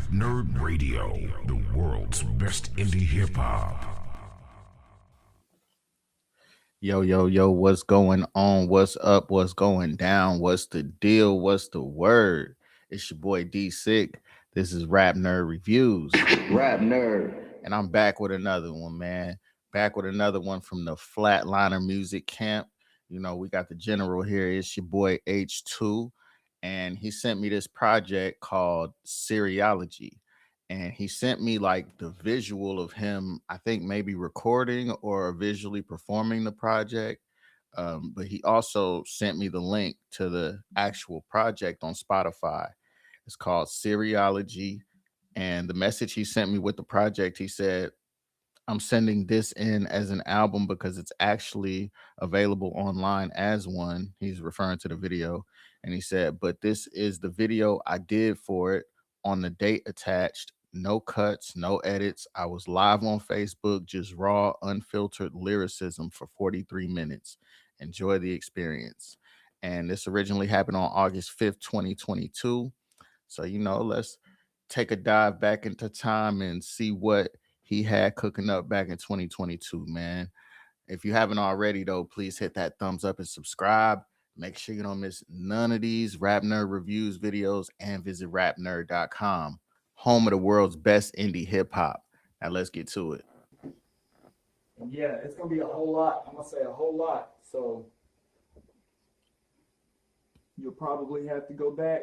Rap Nerd Radio, the world's best indie hip-hop. Yo, yo, yo, what's going on? What's up? What's going down? What's the deal? What's the word? It's your boy D Sick. This is Rap Nerd Reviews. Rap Nerd. And I'm back with another one, man. Back with another one from the Flatliner Music Camp. You know, we got the general here. It's your boy H2. And he sent me this project called Seriology. And he sent me like the visual of him, I think maybe recording or visually performing the project. But he also sent me the link to the actual project on Spotify. It's called Seriology. And the message he sent me with the project, he said, I'm sending this in as an album because it's actually available online as one. He's referring to the video. And he said, but this is the video I did for it on the date attached. No cuts, no edits. I was live on Facebook, just raw, unfiltered lyricism for 43 minutes. Enjoy the experience. And this originally happened on August 5th, 2022. So, you know, let's take a dive back into time and see what he had cooking up back in 2022, man. If you haven't already, though, please hit that thumbs up and subscribe. Make sure you don't miss none of these Rap Nerd Reviews videos and visit rapnerd.com, home of the world's best indie hip hop. Now let's get to it. Yeah, it's going to be a whole lot. I'm going to say a whole lot. So you'll probably have to go back.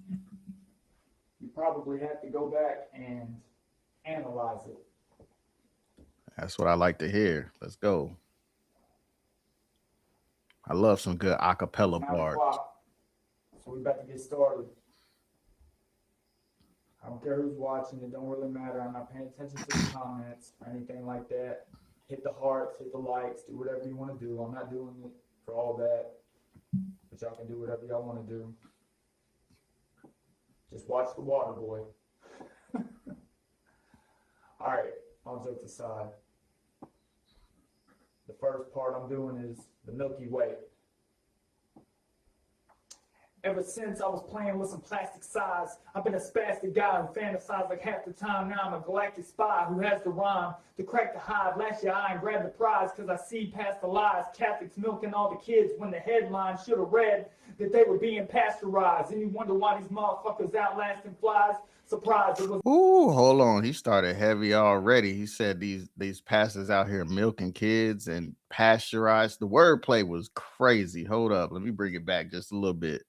You probably have to go back and analyze it. That's what I like to hear. Let's go. I love some good acapella bars. So we're about to get started. I don't care who's watching. It don't really matter. I'm not paying attention to the comments or anything like that. Hit the hearts, hit the likes, do whatever you want to do. I'm not doing it for all that. But y'all can do whatever y'all want to do. Just watch the water, boy. All right, all jokes aside. The first part I'm doing is the Milky Way. Ever since I was playing with some plastic size, I've been a spastic guy who fantasized like half the time. Now I'm a galactic spy who has the rhyme to crack the hive, lash your eye and grab the prize, cause I see past the lies. Catholics milking all the kids when the headline should have read that they were being pasteurized. And you wonder why these motherfuckers outlasting flies. Surprise, it was. Ooh, hold on. He started heavy already. He said these pastors out here milking kids and pasteurized. The wordplay was crazy. Hold up. Let me bring it back just a little bit.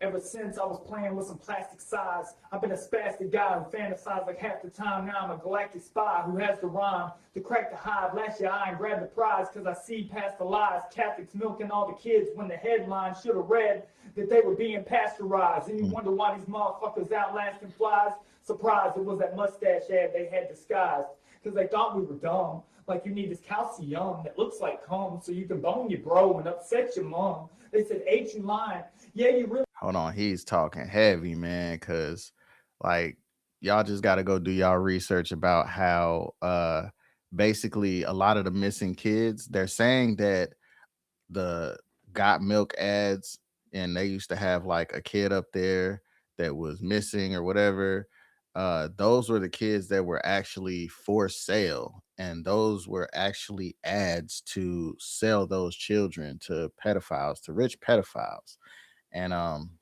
Ever since I was playing with some plastic size, I've been a spastic guy who fantasized like half the time. Now I'm a galactic spy who has the rhyme to crack the hive, lash your eye and grab the prize, cause I see past the lies. Catholics milking all the kids when the headline should have read that they were being pasteurized. And you wonder why these motherfuckers outlasting flies. Surprise, it was that mustache ad they had disguised, cause they thought we were dumb. Like you need this calcium that looks like cum so you can bone your bro and upset your mom. They said, H, you lying. Yeah, you really. Hold on, he's talking heavy, man, because like y'all just got to go do y'all research about how basically a lot of the missing kids, they're saying that the got milk ads, and they used to have like a kid up there that was missing or whatever. Those were the kids that were actually for sale, and those were actually ads to sell those children to pedophiles, to rich pedophiles. And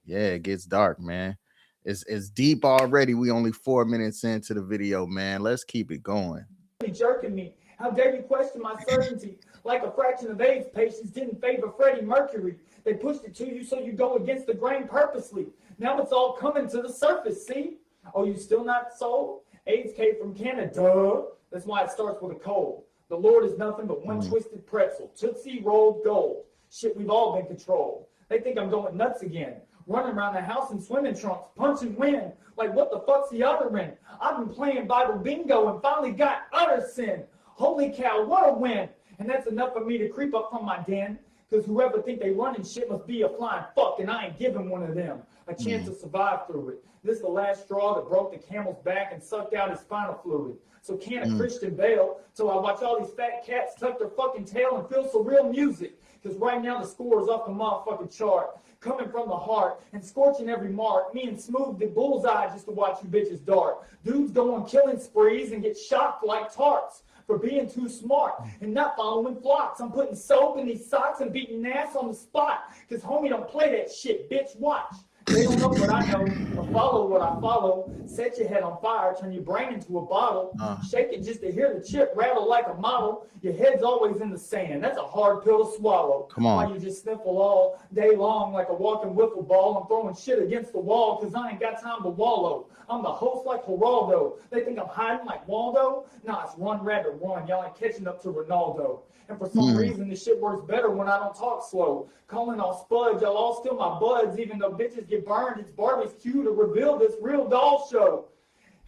yeah, it gets dark, man. It's deep already. We only 4 minutes into the video, man. Let's keep it going. Jerking me. How dare you question my certainty? Like a fraction of AIDS patients didn't favor Freddie Mercury. They pushed it to you so you go against the grain purposely. Now it's all coming to the surface, see? Oh, you still not sold? AIDS came from Canada. That's why it starts with a cold. The Lord is nothing but one twisted pretzel. Tootsie rolled gold. Shit, we've all been controlled. They think I'm going nuts again. Running around the house in swimming trunks, punching wind. Like, what the fuck's the other end? I've been playing Bible bingo and finally got utter sin. Holy cow, what a win. And that's enough for me to creep up from my den. Because whoever think they running shit must be a flying fuck, and I ain't giving one of them a chance to survive through it. This is the last straw that broke the camel's back and sucked out his spinal fluid. So can a Christian bail? So I watch all these fat cats tuck their fucking tail and feel surreal music. Cause right now the score is off the motherfucking chart. Coming from the heart and scorching every mark. Me and Smooth the bullseye just to watch you bitches dart. Dudes go on killing sprees and get shocked like tarts for being too smart and not following flocks. I'm putting soap in these socks and beating ass on the spot. Cause homie don't play that shit, bitch, watch. They don't know what I know or follow what I follow. Set your head on fire, turn your brain into a bottle. Shake it just to hear the chip rattle like a model. Your head's always in the sand. That's a hard pill to swallow. Come on. While you just sniffle all day long like a walking wiffle ball. I'm throwing shit against the wall because I ain't got time to wallow. I'm the host like Geraldo. They think I'm hiding like Waldo? Nah, it's run rabbit run. Y'all ain't catching up to Ronaldo. And for some reason, this shit works better when I don't talk slow. Calling all spuds, y'all all steal my buds. Even though bitches get burned, it's Barbie's cue to reveal this real doll show.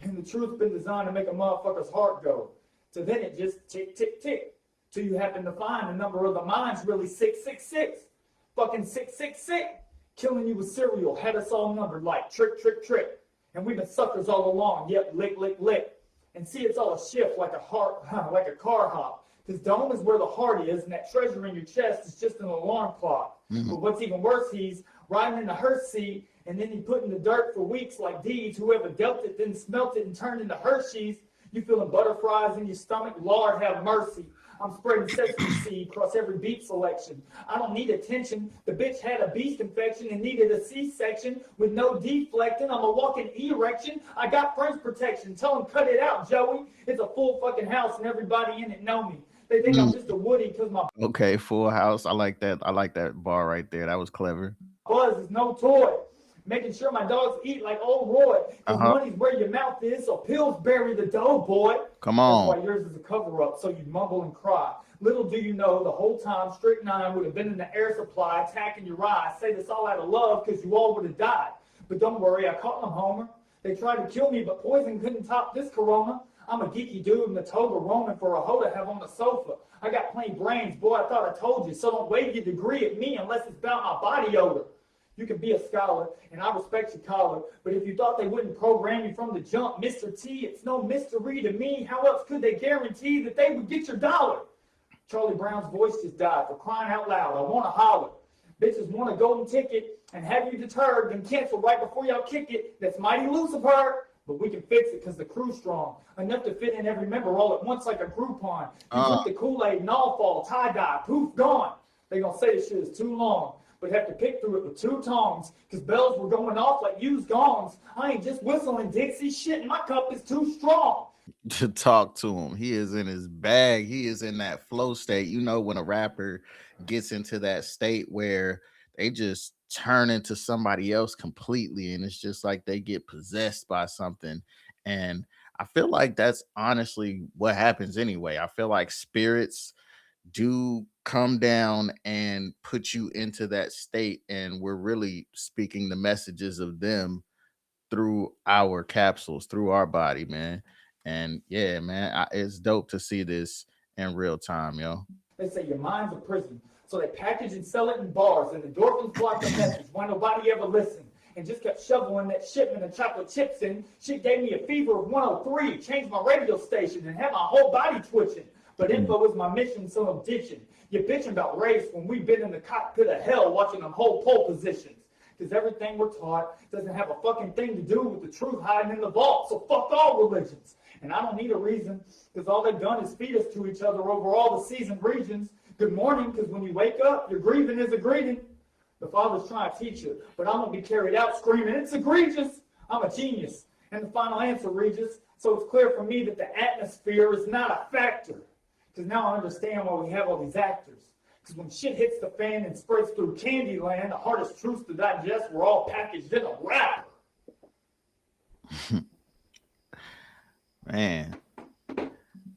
And the truth's been designed to make a motherfucker's heart go. So then it just tick, tick, tick. Till you happen to find the number of the mind's really 666. Fucking 666. Killing you with cereal. Had us all numbered like trick, trick, trick. And we've been suckers all along. Yep, lick, lick, lick. And see, it's all a shift like a heart, like a car hop. Because dome is where the heart is, and that treasure in your chest is just an alarm clock. But what's even worse, he's riding in the hearse seat, and then he put in the dirt for weeks like deeds. Whoever dealt it, then smelt it and turned into Hershey's. You feeling butterflies in your stomach? Lord have mercy. I'm spreading sesame seed across every beat selection. I don't need attention. The bitch had a beast infection and needed a C-section with no deflecting. I'm a walking erection. I got French protection. Tell him cut it out, Joey. It's a full fucking house and everybody in it know me. They think I'm just a Woody because my Okay, Full House. I like that. I like that bar right there. That was clever. buzz is no toy. Making sure my dogs eat like old Roy. Because money's where your mouth is, so pills bury the dough, boy. Come on. That's why yours is a cover-up, so you mumble and cry. Little do you know, the whole time Strychnine would have been in the air supply, attacking your eye. I say this all out of love, because you all would have died. But don't worry, I caught them, Homer. They tried to kill me, but poison couldn't top this corona. I'm a geeky dude in the toga roaming for a hoe to have on the sofa. I got plain brains, boy, I thought I told you. So don't wave your degree at me unless it's about my body odor. You can be a scholar, and I respect your collar, but if you thought they wouldn't program you from the jump, Mr. T, it's no mystery to me. How else could they guarantee that they would get your dollar? Charlie Brown's voice just died. For crying out loud, I want to holler. Bitches want a golden ticket and have you deterred, then cancel right before y'all kick it. That's mighty Lucifer. But we can fix it because the crew's strong. Enough to fit in every member all at once like a Groupon. You drink the Kool-Aid and all fall, tie-dye, poof, gone. They gonna say this shit is too long, but have to pick through it with two tongs. Because bells were going off like used gongs. I ain't just whistling Dixie shit, and my cup is too strong. To talk to him. He is in his bag. He is in that flow state. You know, when a rapper gets into that state where they just turn into somebody else completely, and it's just like they get possessed by something. And I feel like that's honestly what happens anyway. I feel like spirits do come down and put you into that state, and we're really speaking the messages of them through our capsules, through our body, man. And yeah, man, it's dope to see this in real time, yo. They say your mind's a prison. So they package and sell it in bars, and endorphins block the message. Why nobody ever listened? And just kept shoveling that shipment of chocolate chips in. Shit gave me a fever of 103, changed my radio station, and had my whole body twitching. But info was my mission, so I'm ditching. You're bitching about race when we've been in the cockpit of hell watching them hold pole positions. Because everything we're taught doesn't have a fucking thing to do with the truth hiding in the vault. So fuck all religions. And I don't need a reason, because all they've done is feed us to each other over all the seasoned regions. Good morning, because when you wake up, your grieving is a greeting. The Father's trying to teach you, but I'm going to be carried out screaming, it's egregious. I'm a genius. And the final answer, Regis, so it's clear for me that the atmosphere is not a factor. Because now I understand why we have all these actors. Because when shit hits the fan and spreads through Candyland, the hardest truths to digest were all packaged in a wrapper. Man.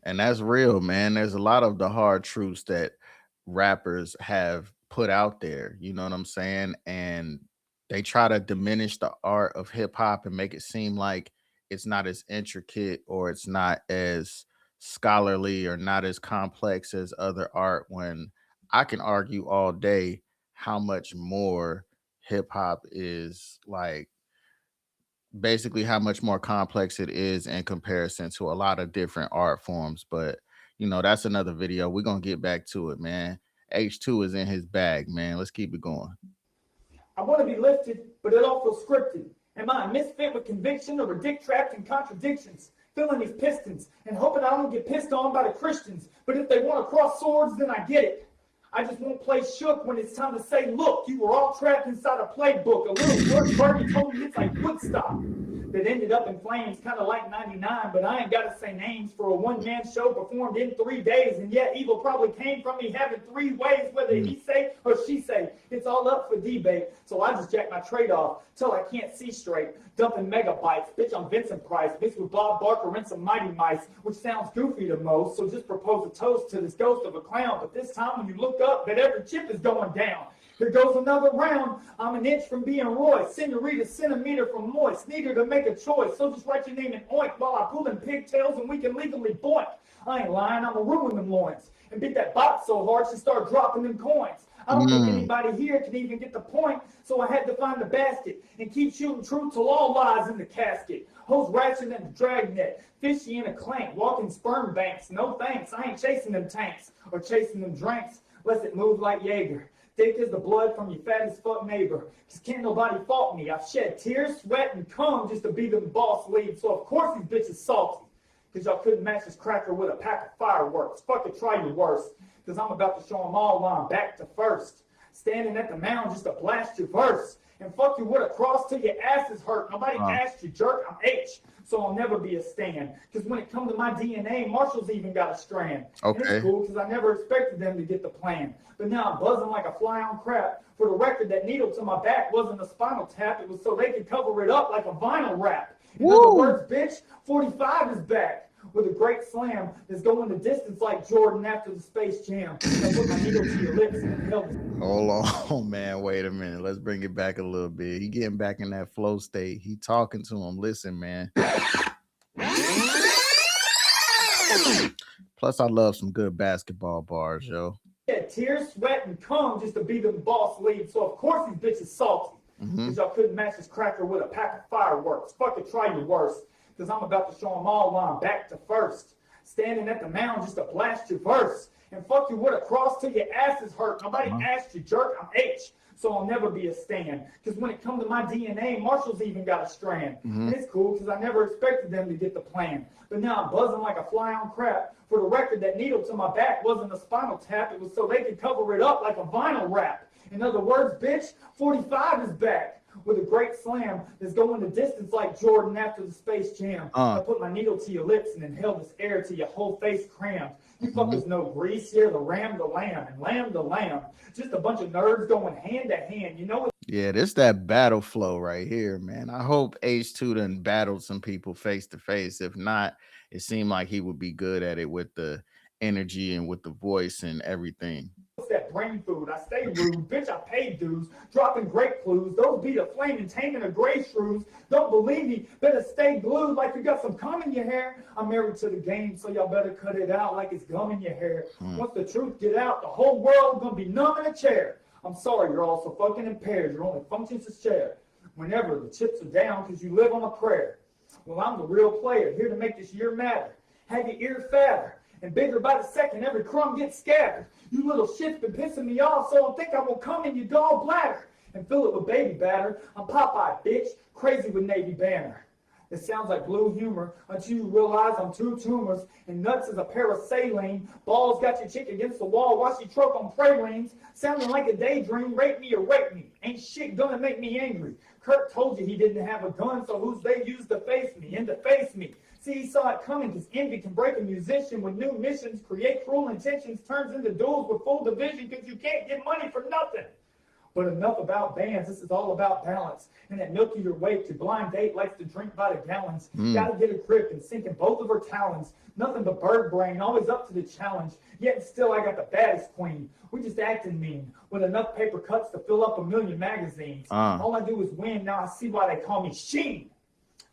And that's real, man. There's a lot of the hard truths that rappers have put out there, you know what I'm saying? And they try to diminish the art of hip hop and make it seem like it's not as intricate or it's not as scholarly or not as complex as other art, when I can argue all day how much more hip hop is, like, basically how much more complex it is in comparison to a lot of different art forms. But you know, that's another video. We're gonna get back to it, man. H2 is in his bag, man. Let's keep it going. I want to be lifted, but it all feels scripted. Am I a misfit with conviction or a dick trapped in contradictions? Filling these pistons and hoping I don't get pissed on by the Christians. But if they want to cross swords, then I get it. I just won't play shook when it's time to say, look, you were all trapped inside a playbook. A little word birdie told me it's like Woodstock. That ended up in flames, kind of like 99, but I ain't got to say names for a one-man show performed in 3 days, and yet evil probably came from me having 3 ways, whether he say or she say. It's all up for debate, so I just jack my trade off till I can't see straight. Dumping megabytes, bitch, I'm Vincent Price, mixed with Bob Barker and some Mighty Mice, which sounds goofy to most, so just propose a toast to this ghost of a clown, but this time when you look up, that every chip is going down. Here goes another round. I'm an inch from being Roy. Senorita, centimeter from moist. Need her to make a choice. So just write your name in oink while I pull in pigtails and we can legally boink. I ain't lying. I'ma ruin them loins. And beat that bot so hard she start dropping them coins. I don't think anybody here can even get the point. So I had to find the basket and keep shooting truth till all lies in the casket. Hoes ratchet and the dragnet. Fishy in a clank. Walking sperm banks. No thanks. I ain't chasing them tanks or chasing them drinks. Unless it move like Jaeger. Thick as the blood from your fat as fuck neighbor. Cause can't nobody fault me. I've shed tears, sweat, and cum just to be the boss lead. So of course these bitches salty. Cause y'all couldn't match this cracker with a pack of fireworks. Fuck it, try your worst. Cause I'm about to show them all why I'm back to first. Standing at the mound just to blast your verse. And fuck you with a cross till your ass is hurt. Nobody asked you, jerk. I'm H. So I'll never be a Stan. Because when it comes to my DNA, Marshall's even got a strand. Okay. And it's cool because I never expected them to get the plan. But now I'm buzzing like a fly on crap. For the record, that needle to my back wasn't a spinal tap. It was so they could cover it up like a vinyl wrap. In other words, bitch, 45 is back. With a great slam that's going the distance like Jordan after the Space Jam. I put my needle to your lips and held it. Hold on, man. Wait a minute. Let's bring it back a little bit. He getting back in that flow state. He talking to him. Listen, man. Plus, I love some good basketball bars, yo. Yeah, tears, sweat, and cum just to be the boss lead. So, of course, these bitches salty. Because y'all couldn't match this cracker with a pack of fireworks. Fuck it, try your worst. Because I'm about to show them all why I'm back to first. Standing at the mound just to blast your verse. And fuck you with a cross till your ass is hurt. Nobody asked you, jerk. I'm H. So I'll never be a Stan. Because when it comes to my DNA, Marshall's even got a strand. And it's cool because I never expected them to get the plan. But now I'm buzzing like a fly on crap. For the record, that needle to my back wasn't a spinal tap. It was so they could cover it up like a vinyl wrap. In other words, bitch, 45 is back. With a great slam that's going the distance like Jordan after the Space Jam. I put my needle to your lips and inhale this air till your whole face crammed. You fuckers know grease, here the ram, the lamb, and lamb, the lamb. Just a bunch of nerds going hand to hand. You know what? Yeah, this that battle flow right here, man. I hope H2 done battled some people face to face. If not, it seemed like he would be good at it with the energy and with the voice and everything. What's that brain food? I stay rude. Bitch, I pay dues. Dropping great clues. Those be the flame and taming of gray shrews. Don't believe me. Better stay glued like you got some cum in your hair. I'm married to the game, so y'all better cut it out like it's gum in your hair. Once the truth get out, the whole world gonna be numb in a chair. I'm sorry, you're all so fucking impaired. Your only function's to share. Whenever the chips are down, because you live on a prayer. Well, I'm the real player, here to make this year matter. Have your ear fatter. And bigger by the second, every crumb gets scattered. You little shit's been pissing me off, so I think I will come in your dog bladder and fill it with baby batter. I'm Popeye, bitch, crazy with Navy banner. It sounds like blue humor until you realize I'm 2 tumors and nuts is a pair of saline. Balls got your chick against the wall while she troke on pralines. Sounding like a daydream, rape me or rape me. Ain't shit gonna make me angry. Kurt told you he didn't have a gun, so who's they used to face me and to face me? See, he saw it coming because envy can break a musician with new missions, create cruel intentions, turns into duels with full division because you can't get money for nothing. But enough about bands. This is all about balance. And at Milky Your Wake, your blind date likes to drink by the gallons. Gotta get a grip and sink in both of her talons. Nothing but bird brain, always up to the challenge. Yet still I got the baddest queen. We just acting mean. With enough paper cuts to fill up 1,000,000 magazines. All I do is win. Now I see why they call me Sheen.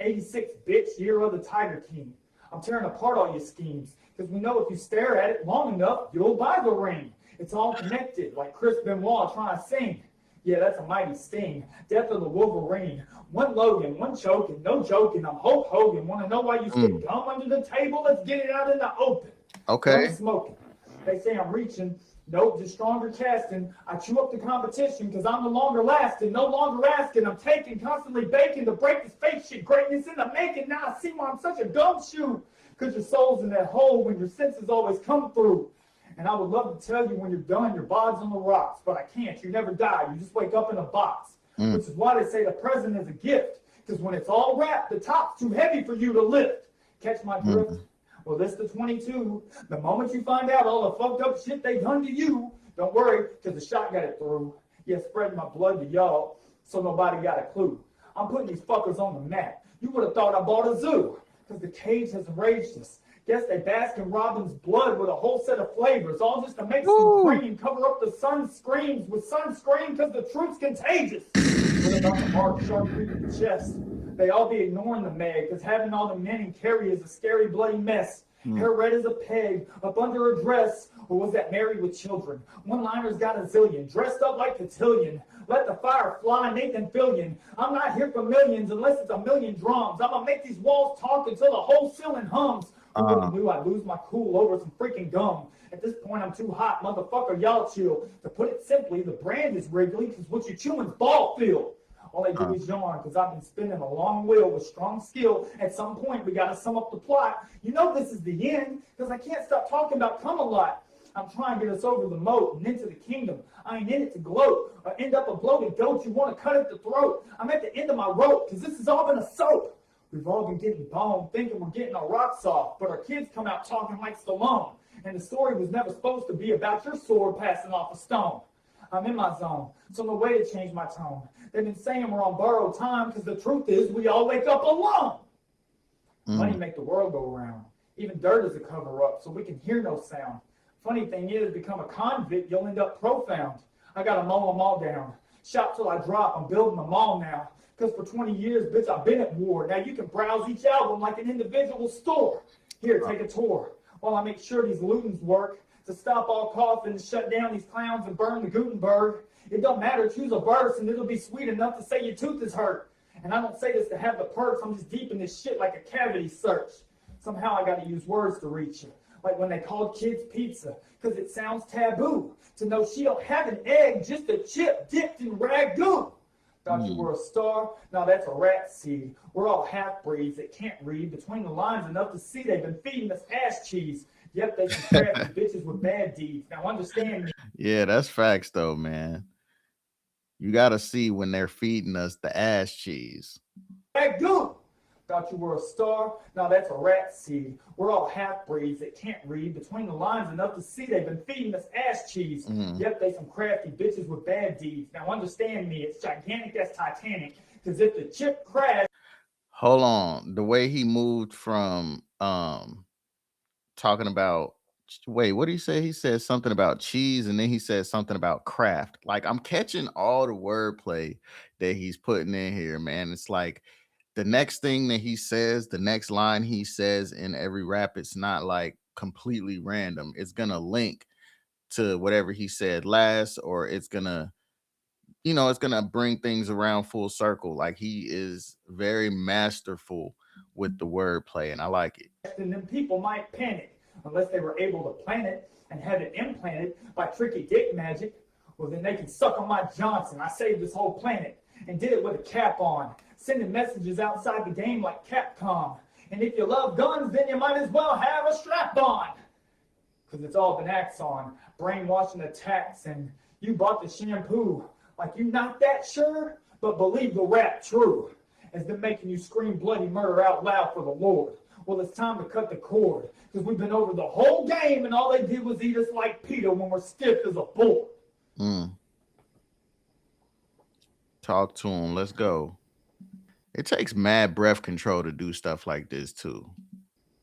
86, bitch, year of the Tiger King. I'm tearing apart all your schemes, because we know if you stare at it long enough, you'll buy the ring. It's all connected, like Chris Benoit trying to sing. Yeah, that's a mighty sting. Death of the Wolverine. One Logan, one choking, no joking. I'm Hulk Hogan. Want to know why you stick gum under the table? Let's get it out in the open. Okay. I'm smoking. They say I'm reaching Nope, just stronger casting. I chew up the competition because I'm no longer lasting, no longer asking. I'm taking, constantly baking to break this fake shit. Greatness in the making. Now I see why I'm such a gumshoe. Because your soul's in that hole when your senses always come through. And I would love to tell you when you're done, your body's on the rocks. But I can't. You never die. You just wake up in a box. Which is why they say the present is a gift. Because when it's all wrapped, the top's too heavy for you to lift. Catch my drift? Well, this the 22. The moment you find out all the fucked up shit they done to you, don't worry, because the shot got it through. Yeah, spreading my blood to y'all, so nobody got a clue. I'm putting these fuckers on the map. You would have thought I bought a zoo, because the cage has enraged us. Guess they bask in Robin's blood with a whole set of flavors, all just to make some cream, cover up the sun screams with sunscreen, because the truth's contagious. What about the mark sharp reading the chest? They all be ignoring the Meg, because having all the men and carry is a scary, bloody mess. Hair red as a peg, up under her dress, or was that married with children? One-liners got a zillion, dressed up like cotillion. Let the fire fly, Nathan Fillion. I'm not here for millions unless it's a million drums. I'm gonna make these walls talk until the whole ceiling hums. Who would have knew I'd lose my cool over some freaking gum? At this point, I'm too hot, motherfucker, y'all chill. To put it simply, the brand is Wrigley, because what you chewing's ball filled. All they do is yarn, because I've been spinning a long wheel with strong skill. At some point, we got to sum up the plot. You know this is the end, because I can't stop talking about Come-A-Lot. I'm trying to get us over the moat and into the kingdom. I ain't in it to gloat or end up a bloated goat you want to cut at the throat. I'm at the end of my rope, because this has all been a soap. We've all been getting boned, thinking we're getting our rocks off, but our kids come out talking like Stallone. And the story was never supposed to be about your sword passing off a stone. I'm in my zone, so no way to change my tone. They've been saying we're on borrowed time, because the truth is we all wake up alone. Money make the world go round. Even dirt is a cover-up, so we can hear no sound. Funny thing is, become a convict, you'll end up profound. I gotta mow them all down. Shop till I drop, I'm building them all now. Because for 20 years, bitch, I've been at war. Now you can browse each album like an individual store. Here, take a tour, while I make sure these lootings work. To stop all coughing, shut down these clowns, and burn the Gutenberg. It don't matter, choose a verse, and it'll be sweet enough to say your tooth is hurt. And I don't say this to have the perks, I'm just deep in this shit like a cavity search. Somehow I gotta use words to reach you. Like when they called kids pizza, because it sounds taboo. To know she don't have an egg, just a chip dipped in ragu. Thought you were a star? Now that's a rat seed. We're all half-breeds that can't read between the lines enough to see they've been feeding us ass cheese. Yep, they some crafty bitches with bad deeds. Now understand me. Yeah, that's facts though, man. You gotta see when they're feeding us the ass cheese. Ragu! Thought you were a star? Now that's a rat seed. We're all half-breeds that can't read between the lines enough to see they've been feeding us ass cheese. Yep, they some crafty bitches with bad deeds. Now understand me, it's gigantic as Titanic. Because if the chip crashed... Hold on. The way he moved from talking about... Wait, what did he say? He said something about cheese, and then he said something about craft. Like, I'm catching all the wordplay that he's putting in here, man. It's like... the next thing that he says, the next line he says in every rap, it's not like completely random. It's going to link to whatever he said last, or it's going to, it's going to bring things around full circle. Like he is very masterful with the wordplay, and I like it. And then people might panic unless they were able to plan it and have it implanted by tricky dick magic. Well, then they can suck on my Johnson. I saved this whole planet and did it with a cap on. Sending messages outside the game like Capcom. And if you love guns, then you might as well have a strap on. Because it's all been acts on, brainwashing attacks, and you bought the shampoo. Like you not that sure, but believe the rap true. Has been making you scream bloody murder out loud for the Lord. Well, it's time to cut the cord. Because we've been over the whole game, and all they did was eat us like PETA when we're stiff as a bull. Talk to him. Let's go. It takes mad breath control to do stuff like this, too.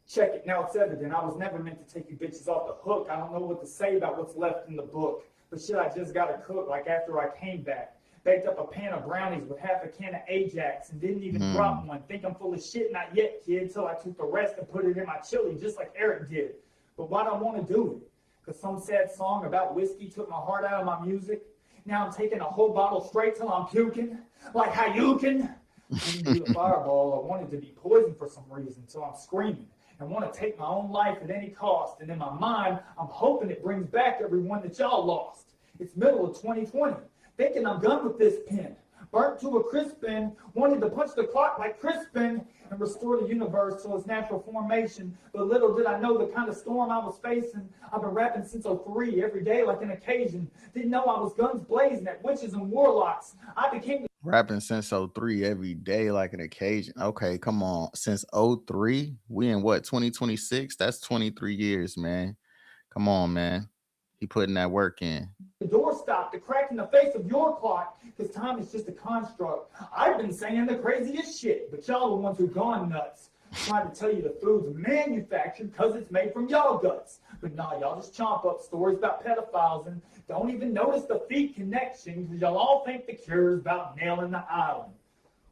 Check it. Now it's evident. I was never meant to take you bitches off the hook. I don't know what to say about what's left in the book. But shit, I just got to cook like after I came back. Baked up a pan of brownies with half a can of Ajax and didn't even drop one. Think I'm full of shit? Not yet, kid, till I took the rest and put it in my chili just like Eric did. But why do I want to do it? Because some sad song about whiskey took my heart out of my music. Now I'm taking a whole bottle straight till I'm puking. Like how you can... When you do the fireball, I wanted to be poisoned for some reason, so I'm screaming. and want to take my own life at any cost. And in my mind, I'm hoping it brings back everyone that y'all lost. It's middle of 2020, thinking I'm done with this pen. Burnt to a crisp end, wanted to punch the clock like Crispin and restore the universe to its natural formation. But little did I know the kind of storm I was facing. I've been rapping since '03, every day like an occasion. Didn't know I was guns blazing at witches and warlocks. I became Rapping since '03 every day like an occasion. Okay, come on. Since '03, we in what, 2026? That's 23 years, man. Come on, man. He putting that work in. the doorstop, the crack in the face of your clock, because time is just a construct. I've been saying the craziest shit, but y'all the ones who've gone nuts. Trying to tell you the food's manufactured because it's made from y'all guts. But nah, y'all just chomp up stories about pedophiles and don't even notice the feet connection because y'all all think the cure is about nailing the island.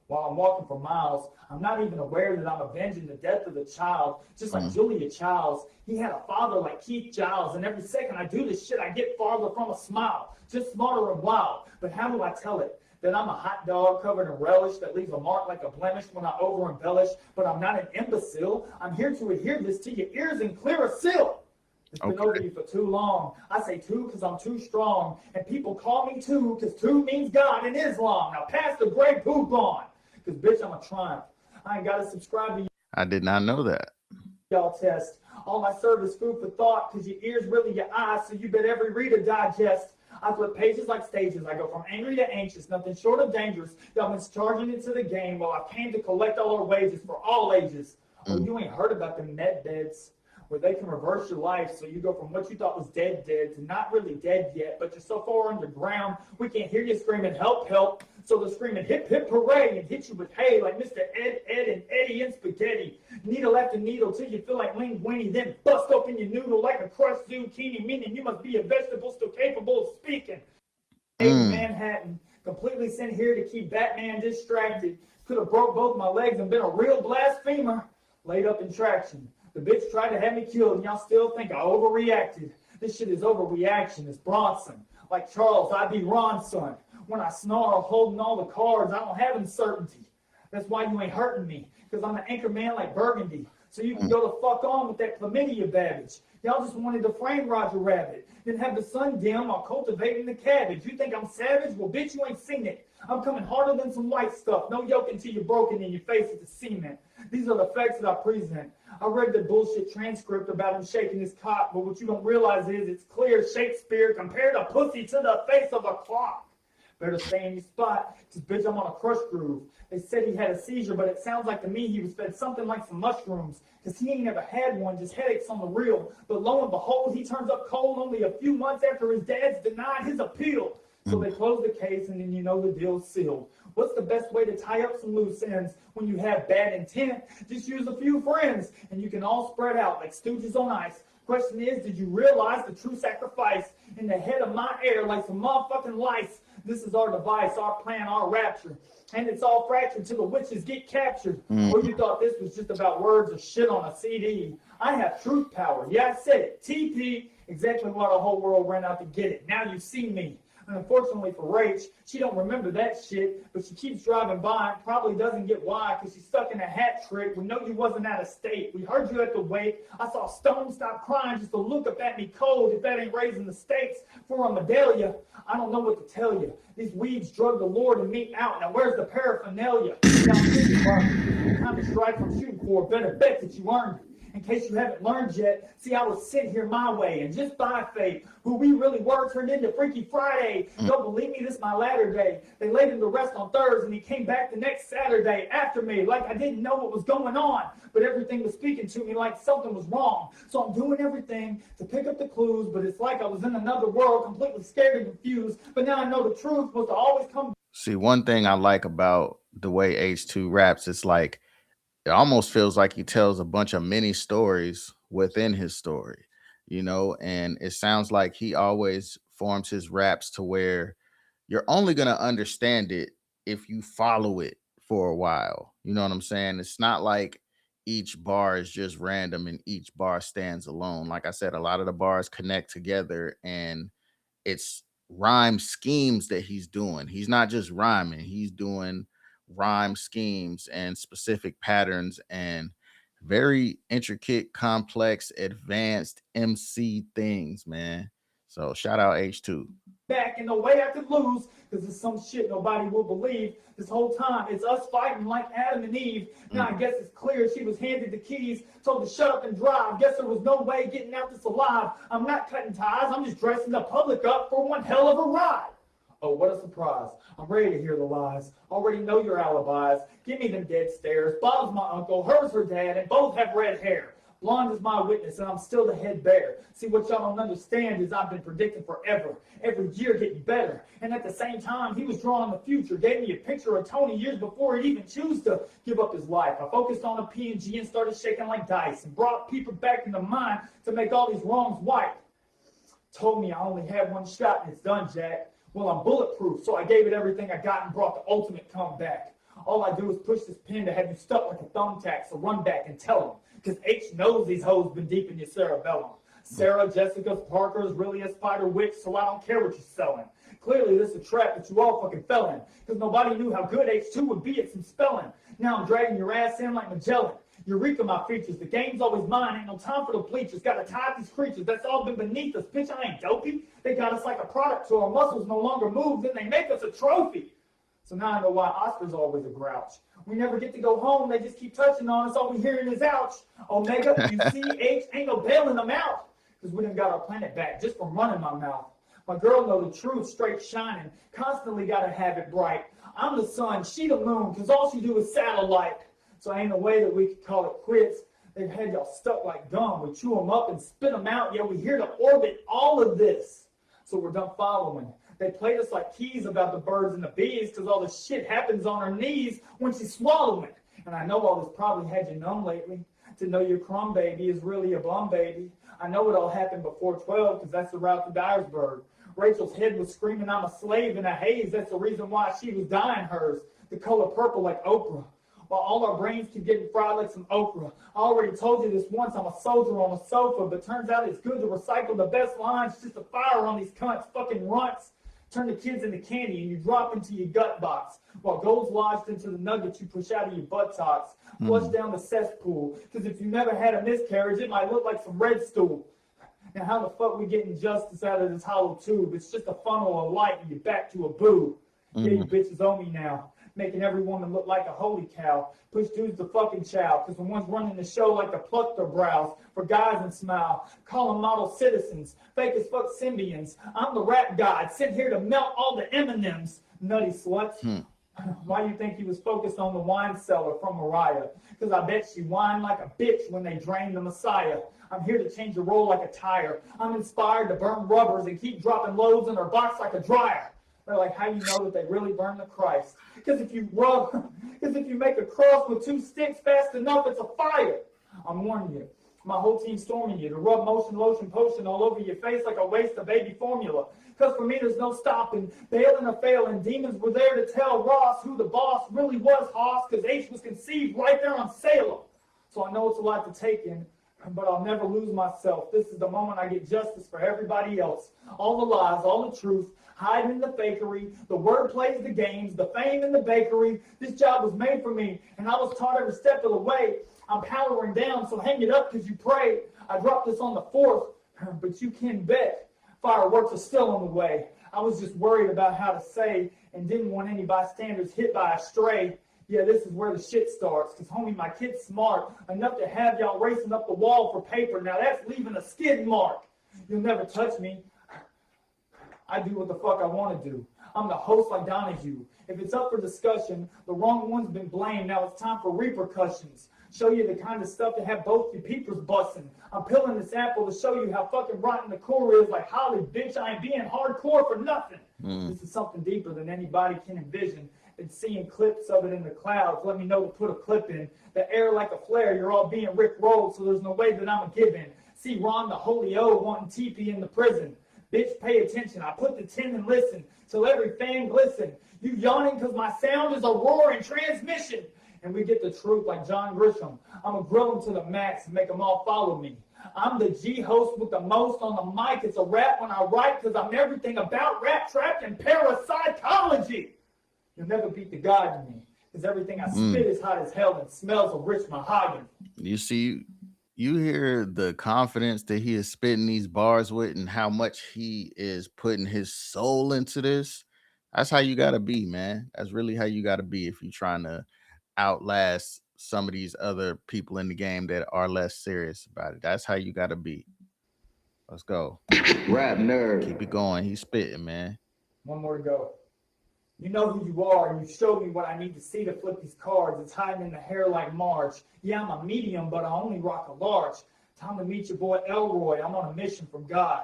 While I'm walking for miles, I'm not even aware that I'm avenging the death of the child. Just like Julia Childs, he had a father like Keith Giles, and every second I do this shit, I get farther from a smile. Just smarter and wild. But how do I tell it? That I'm a hot dog covered in relish that leaves a mark like a blemish when I over-embellish. But I'm not an imbecile. I'm here to adhere this to your ears and clear a seal. It's been over you for too long. I say two because I'm too strong. And people call me two because two means God in Islam. Now pass the gray poop on. Because, bitch, I'm a triumph. I ain't got to subscribe to I did not know that. y'all test. All my service food for thought because your ears really your eyes, so you bet every reader digest. I flip pages like stages. I go from angry to anxious, nothing short of dangerous. Y'all been charging into the game while I came to collect all our wages for all ages. Oh, you ain't heard about the med beds where they can reverse your life so you go from what you thought was dead to not really dead yet, but you're so far underground we can't hear you screaming help, help. So they're screaming hip, hip, hooray and hit you with hay like Mr. Ed, and Eddie and spaghetti. Needle after needle till you feel like linguine, then bust open your noodle like a crushed zucchini, meaning you must be a vegetable still capable of speaking. Manhattan, completely sent here to keep Batman distracted. Could have broke both my legs and been a real blasphemer. Laid up in traction. The bitch tried to have me killed, and y'all still think I overreacted. This shit is overreaction. It's Bronson. Like Charles, I be Ron's son. When I snarl, holding all the cards, I don't have uncertainty. That's why you ain't hurting me, because I'm an anchor man like Burgundy. So you can go to fuck on with that chlamydia babbage. Y'all just wanted to frame Roger Rabbit, then have the sun dim while cultivating the cabbage. You think I'm savage? Well, bitch, you ain't seen it. I'm coming harder than some white stuff. No yoke until you're broken and your face is the cement. These are the facts that I present. I read the bullshit transcript about him shaking his cock, but what you don't realize is it's clear Shakespeare compared a pussy to the face of a clock. Better stay in your spot, because bitch, I'm on a crush groove. They said he had a seizure, but it sounds like to me he was fed something like some mushrooms, because he ain't never had one, just headaches on the real. But lo and behold, he turns up cold only a few months after his dad's denied his appeal. So they close the case, and then you know the deal's sealed. What's the best way to tie up some loose ends when you have bad intent? Just use a few friends, and you can all spread out like stooges on ice. Question is, did you realize the true sacrifice in the head of my air like some motherfucking lice? This is our device, our plan, our rapture. And it's all fractured till the witches get captured. Or you thought this was just about words or shit on a CD. I have truth power. Yeah, I said it. TP, exactly why the whole world ran out to get it. Now you see me. And unfortunately for Rach, she don't remember that shit, but she keeps driving by and probably doesn't get why, because she's stuck in a hat trick. We know you wasn't out of state. We heard you at the wake. I saw Stone stop crying just to look up at me cold if that ain't raising the stakes for a medallia. I don't know what to tell you. These weeds drug the Lord and me out. Now where's the paraphernalia? Now I'm thinking about the kind of strike I'm shooting for. Better bet that you earned it. In case you haven't learned yet, see, I was sent here my way, and just by fate, who we really were turned into Freaky Friday. Don't believe me, this my latter day. They laid him to rest on Thursday, and he came back the next Saturday after me, like I didn't know what was going on, but everything was speaking to me like something was wrong. So I'm doing everything to pick up the clues, but it's like I was in another world, completely scared and confused, but now I know the truth was to always come. See, one thing I like about the way H2 raps, it's like, it almost feels like he tells a bunch of mini stories within his story, you know, and it sounds like he always forms his raps to where you're only going to understand it if you follow it for a while. You know what I'm saying? It's not like each bar is just random and each bar stands alone. Like I said, a lot of the bars connect together and it's rhyme schemes that he's doing. He's not just rhyming, he's doing rhyme schemes and specific patterns and very intricate, complex, advanced MC things, man. So shout out H2. Back in the way I could lose, because it's some shit nobody will believe. This whole time, it's us fighting like Adam and Eve. Now I guess it's clear she was handed the keys, told to shut up and drive. Guess there was no way getting out this alive. I'm not cutting ties, I'm just dressing the public up for one hell of a ride. Oh, what a surprise. I'm ready to hear the lies. Already know your alibis. Give me them dead stares. Bob's my uncle, her's her dad, and both have red hair. Blonde is my witness, and I'm still the head bearer. See, what y'all don't understand is I've been predicting forever. Every year getting better. And at the same time, he was drawing the future. Gave me a picture of Tony years before he'd even choose to give up his life. I focused on a PNG and started shaking like dice. And brought people back into mind to make all these wrongs white. Told me I only had one shot and it's done, Jack. Well, I'm bulletproof, so I gave it everything I got and brought the ultimate comeback. All I do is push this pin to have you stuck like a thumbtack, so run back and tell him. Because H knows these hoes been deep in your cerebellum. Sarah, Jessica, Parker is really a spider witch, so I don't care what you're selling. Clearly, this is a trap that you all fucking fell in, because nobody knew how good H2 would be at some spelling. Now I'm dragging your ass in like Magellan. Eureka, my features. The game's always mine. Ain't no time for the bleachers. Gotta tie these creatures. That's all been beneath us. Bitch, I ain't dopey. They got us like a product, so our muscles no longer move. Then they make us a trophy. So now I know why Oscar's always a grouch. We never get to go home. They just keep touching on us. All we hearing is ouch. Omega, you see, H, ain't no bailing them out. Because we done got our planet back just from running my mouth. My girl know the truth, straight shining. Constantly gotta have it bright. I'm the sun, she the moon, because all she do is satellite. So ain't no way that we could call it quits. They've had y'all stuck like gum. We chew them up and spit them out. Yeah, we here to orbit all of this. So we're done following. They played us like keys about the birds and the bees because all the shit happens on her knees when she's swallowing. And I know all this probably had you numb lately. To know your crumb baby is really a bum baby. I know it all happened before 12 because that's the route to Dyersburg. Rachel's head was screaming, I'm a slave in a haze. That's the reason why she was dying hers. The color purple like Oprah. While all our brains keep getting fried like some okra. I already told you this once, I'm a soldier on a sofa, but turns out it's good to recycle the best lines just to fire on these cunts, fucking runts. Turn the kids into candy and you drop into your gut box, while gold's lodged into the nuggets you push out of your buttocks. Flush down the cesspool, because if you never had a miscarriage, it might look like some red stool. Now how the fuck we getting justice out of this hollow tube? It's just a funnel of light and you're back to a boob. Yeah, you bitches owe me now. Making every woman look like a holy cow. Push dudes to fucking chow, because the ones running the show like to pluck their brows for guys and smile. Call them model citizens, fake as fuck symbians. I'm the rap god, sent here to melt all the M&Ms. Nutty sluts. Why you think he was focused on the wine cellar from Mariah? Because I bet she whined like a bitch when they drained the Messiah. I'm here to change the roll like a tire. I'm inspired to burn rubbers and keep dropping loads in her box like a dryer. They're like, how you know that they really burn the Christ? Because if you make a cross with 2 sticks fast enough, it's a fire. I'm warning you. My whole team's storming you to rub motion, lotion, potion all over your face like a waste of baby formula. Because for me, there's no stopping, bailing or failing. Demons were there to tell Ross who the boss really was, Hoss, because H was conceived right there on Salem. So I know it's a lot to take in, but I'll never lose myself. This is the moment I get justice for everybody else. All the lies, all the truth, hiding in the fakery. The word plays the games, the fame in the bakery. This job was made for me, and I was taught every step of the way. I'm powering down, so hang it up because you prayed. I dropped this on the 4th, but you can bet fireworks are still on the way. I was just worried about how to say and didn't want any bystanders hit by a stray. Yeah, this is where the shit starts, because homie, my kid's smart enough to have y'all racing up the wall for paper. Now that's leaving a skid mark. You'll never touch me. I do what the fuck I want to do. I'm the host like Donahue. If it's up for discussion, the wrong one's been blamed. Now it's time for repercussions. Show you the kind of stuff to have both your peepers busting. I'm peeling this apple to show you how fucking rotten the core is. Like Holly, bitch, I ain't being hardcore for nothing. This is something deeper than anybody can envision. Been seeing clips of it in the clouds. Let me know to put a clip in. The air like a flare, you're all being rickrolled, so there's no way that I'm a give-in. See Ron the Holy O wanting TP in the prison. Bitch, pay attention. I put the 10 and listen till every fan glisten. You yawning because my sound is a roar in transmission. And we get the truth like John Grisham. I'm going to grill them to the max and make them all follow me. I'm the G host with the most on the mic. It's a rap when I write because I'm everything about rap trapped in parapsychology. You'll never beat the God in me Because everything I spit is hot as hell and smells of rich mahogany. You see, you hear the confidence that he is spitting these bars with and how much he is putting his soul into this. That's how you got to be, man. That's really how you got to be if you're trying to outlast some of these other people in the game that are less serious about it. That's how you got to be. Let's go. Rap nerd. Keep it going. He's spitting, man. One more to go. You know who you are, and you showed me what I need to see to flip these cards. It's hiding in the hair like Marge. Yeah, I'm a medium, but I only rock a large. Time to meet your boy Elroy. I'm on a mission from God.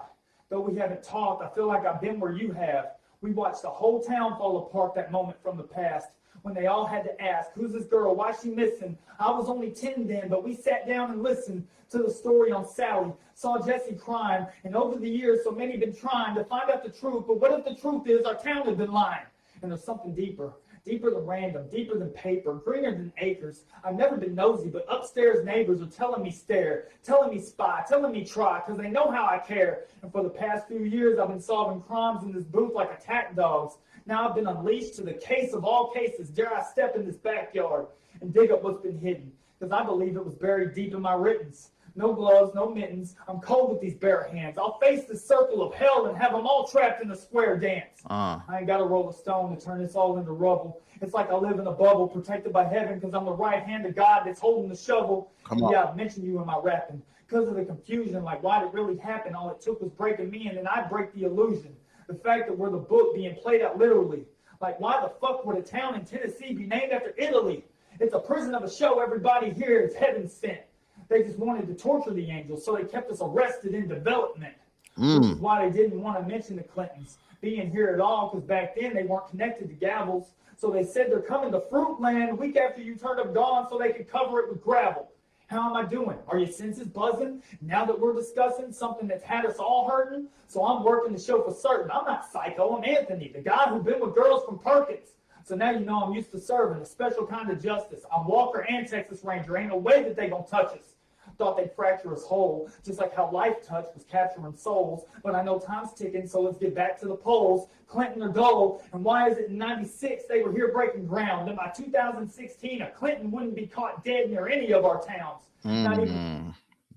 Though we haven't talked, I feel like I've been where you have. We watched the whole town fall apart that moment from the past, when they all had to ask, who's this girl, why she missing? I was only 10 then, but we sat down and listened to the story on Sally. Saw Jesse crying, and over the years, so many been trying to find out the truth. But what if the truth is our town has been lying? And there's something deeper, deeper than random, deeper than paper, greener than acres. I've never been nosy, but upstairs neighbors are telling me stare, telling me spy, telling me try, because they know how I care. And for the past few years, I've been solving crimes in this booth like attack dogs. Now I've been unleashed to the case of all cases. Dare I step in this backyard and dig up what's been hidden? Because I believe it was buried deep in my writtens. No gloves, no mittens. I'm cold with these bare hands. I'll face the circle of hell and have them all trapped in a square dance. I ain't got to roll a stone to turn this all into rubble. It's like I live in a bubble protected by heaven because I'm the right hand of God that's holding the shovel. Yeah, I've mentioned you in my rapping because of the confusion, like why did it really happen? All it took was breaking me and then I break the illusion. The fact that we're the book being played out literally. Like why the fuck would a town in Tennessee be named after Italy? It's a prison of a show everybody here is heaven sent. They just wanted to torture the angels, so they kept us arrested in development. Which is why they didn't want to mention the Clintons being here at all, because back then they weren't connected to gavels. So they said they're coming to Fruitland a week after you turned up gone so they could cover it with gravel. How am I doing? Are your senses buzzing? Now that we're discussing something that's had us all hurting? So I'm working the show for certain. I'm not Psycho, I'm Anthony, the guy who's been with girls from Perkins. So now you know I'm used to serving a special kind of justice. I'm Walker and Texas Ranger. Ain't no way that they gonna touch us. Thought they'd fracture us whole, just like how Life Touch was capturing souls. But I know time's ticking, so let's get back to the polls. Clinton or Dole, and why is it in 96 they were here breaking ground? And by 2016, a Clinton wouldn't be caught dead near any of our towns. Not even...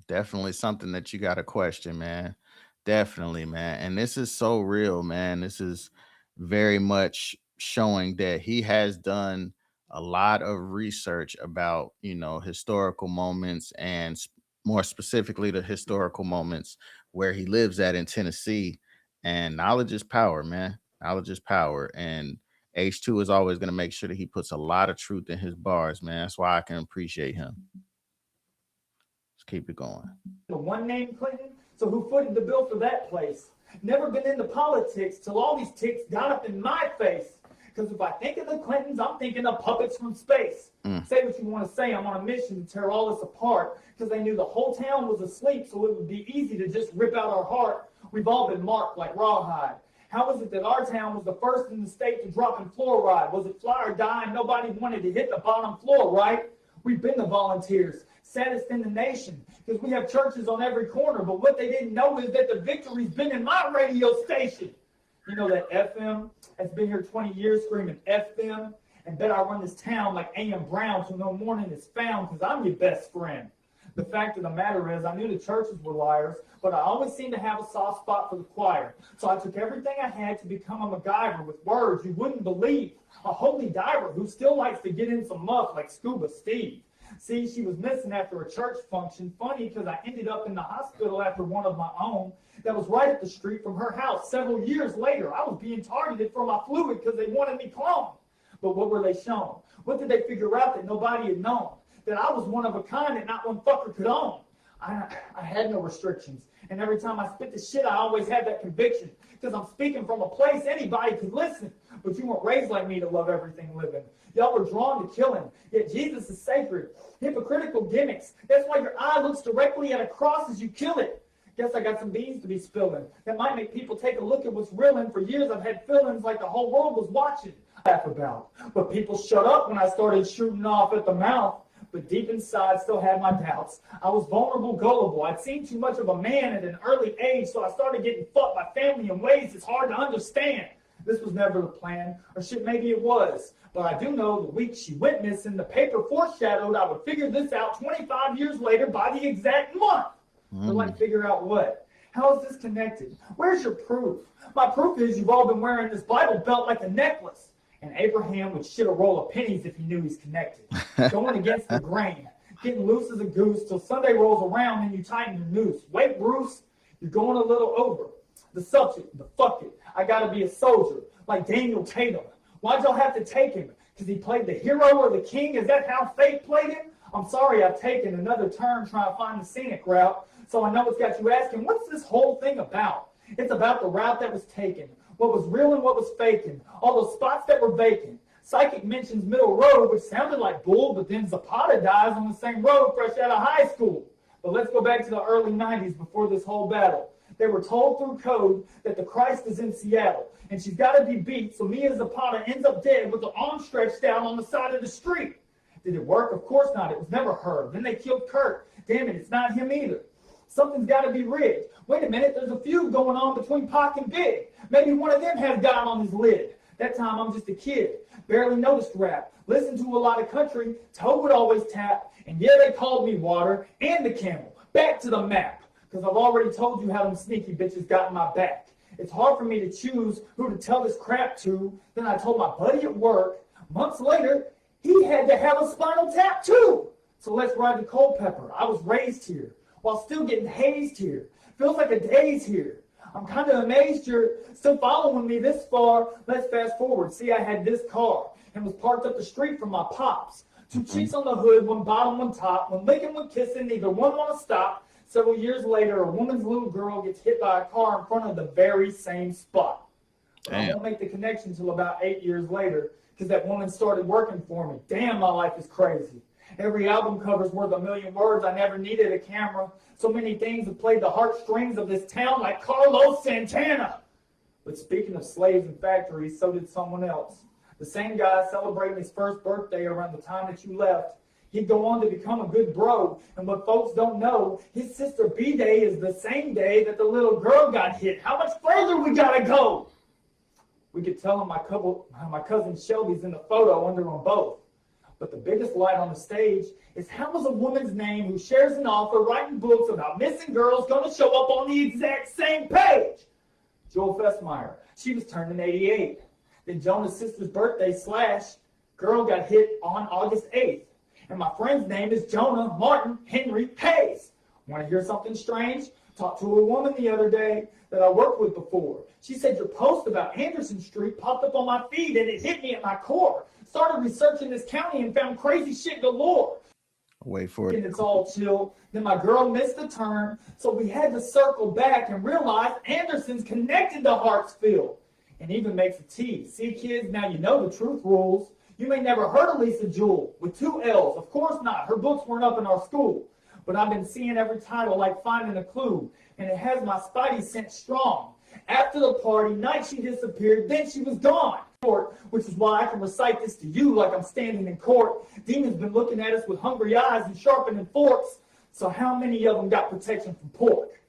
Definitely something that you got to question, man. Definitely, man. And this is so real, man. This is very much showing that he has done a lot of research about, you know, historical moments and more specifically the historical moments where he lives at in Tennessee. And knowledge is power, man. Knowledge is power. And H2 is always going to make sure that he puts a lot of truth in his bars, man. That's why I can appreciate him. Let's keep it going. The one named Clinton, so who footed the bill for that place? Never been into politics till all these ticks got up in my face. Because if I think of the Clintons, I'm thinking of puppets from space. Say what you want to say. I'm on a mission to tear all this apart because they knew the whole town was asleep, so it would be easy to just rip out our heart. We've all been marked like rawhide. How is it that our town was the first in the state to drop in fluoride? Was it fly or die and nobody wanted to hit the bottom floor, right? We've been the volunteers, saddest in the nation, because we have churches on every corner, but what they didn't know is that the victory's been in my radio station. You know that FM has been here 20 years screaming F them, and bet I run this town like A.M. Brown till no morning is found because I'm your best friend. The fact of the matter is I knew the churches were liars, but I always seemed to have a soft spot for the choir. So I took everything I had to become a MacGyver with words you wouldn't believe. A holy diver who still likes to get in some muck like Scuba Steve. See, she was missing after a church function. Funny because I ended up in the hospital after one of my own that was right up the street from her house. Several years later, I was being targeted for my fluid because they wanted me cloned. But what were they shown? What did they figure out that nobody had known? That I was one of a kind that not one fucker could own. I had no restrictions. And every time I spit the shit, I always had that conviction. Because I'm speaking from a place anybody could listen. But you weren't raised like me to love everything living. Y'all were drawn to killing. Yet Jesus is sacred. Hypocritical gimmicks. That's why your eye looks directly at a cross as you kill it. Guess I got some beans to be spilling. That might make people take a look at what's real. And for years I've had feelings like the whole world was watching. Laugh about. But people shut up when I started shooting off at the mouth. But deep inside still had my doubts. I was vulnerable, gullible. I'd seen too much of a man at an early age, so I started getting fucked by family in ways it's hard to understand. this was never the plan, or shit, maybe it was. But I do know the week she went missing, the paper foreshadowed I would figure this out 25 years later by the exact month. But like, figure out what? How is this connected? Where's your proof? My proof is you've all been wearing this Bible belt like a necklace. And Abraham would shit a roll of pennies if he knew he's connected. Going against the grain, getting loose as a goose till Sunday rolls around and you tighten your noose. Wait, Bruce, you're going a little over. The subject, the fuck it. I gotta be a soldier, like Daniel Tatum. Why'd y'all have to take him? Because he played the hero or the king? Is that how fate played him? I'm sorry I've taken another turn trying to find the scenic route. So I know it's got you asking, what's this whole thing about? It's about the route that was taken, what was real and what was faking, all those spots that were vacant. Psychic mentions middle road, which sounded like bull, but then Zapata dies on the same road fresh out of high school. But let's go back to the early 90s before this whole battle. They were told through code that the Christ is in Seattle, and she's got to be beat, so Mia Zapata ends up dead with her arm stretched out on the side of the street. Did it work? Of course not. It was never her. Then they killed Kurt. Damn it, it's not him either. Something's got to be rigged. Wait a minute, there's a feud going on between Pac and Big. Maybe one of them has God on his lid. That time I'm just a kid, barely noticed rap, listened to a lot of country, toe would always tap, and yeah, they called me Water and the Camel. Back to the map, because I've already told you how them sneaky bitches got in my back. It's hard for me to choose who to tell this crap to. Then I told my buddy at work, months later, he had to have a spinal tap too. So let's ride the Culpeper. I was raised here, while still getting hazed here. Feels like a daze here. I'm kind of amazed you're still following me this far. Let's fast forward. See, I had this car and was parked up the street from my pops. Two chicks on the hood, one bottom, one top, one licking, one kissing, neither one want to stop. Several years later, a woman's little girl gets hit by a car in front of the very same spot. But I won't make the connection until about 8 years later, because that woman started working for me. Damn, my life is crazy. Every album cover's worth a million words. I never needed a camera. So many things have played the heartstrings of this town like Carlos Santana. But speaking of slaves and factories, so did someone else. The same guy celebrating his first birthday around the time that you left. He'd go on to become a good bro. And what folks don't know, his sister B-Day is the same day that the little girl got hit. How much further we gotta go? We could tell him my cousin Shelby's in the photo under them both. But the biggest light on the stage is how is a woman's name who shares an author writing books about missing girls going to show up on the exact same page? Joel Fessmeyer. She was turning 88. Then Jonah's sister's birthday / girl got hit on August 8th. And my friend's name is Jonah Martin Henry Hayes. Want to hear something strange? Talked to a woman the other day that I worked with before. She said your post about Anderson Street popped up on my feed and it hit me at my core. Started researching this county and found crazy shit galore. Wait for it. And it's all chill. Then my girl missed the turn, so we had to circle back and realize Anderson's connected to Hartsfield. And even makes a tease. See, kids, now you know the truth rules. You may never heard of Lisa Jewell with 2 L's. Of course not. Her books weren't up in our school. But I've been seeing every title like finding a clue. And it has my spidey sense strong. After the party night, she disappeared. Then she was gone. Which is why I can recite this to you like I'm standing in court. Demons been looking at us with hungry eyes and sharpening forks. So how many of them got protection from pork?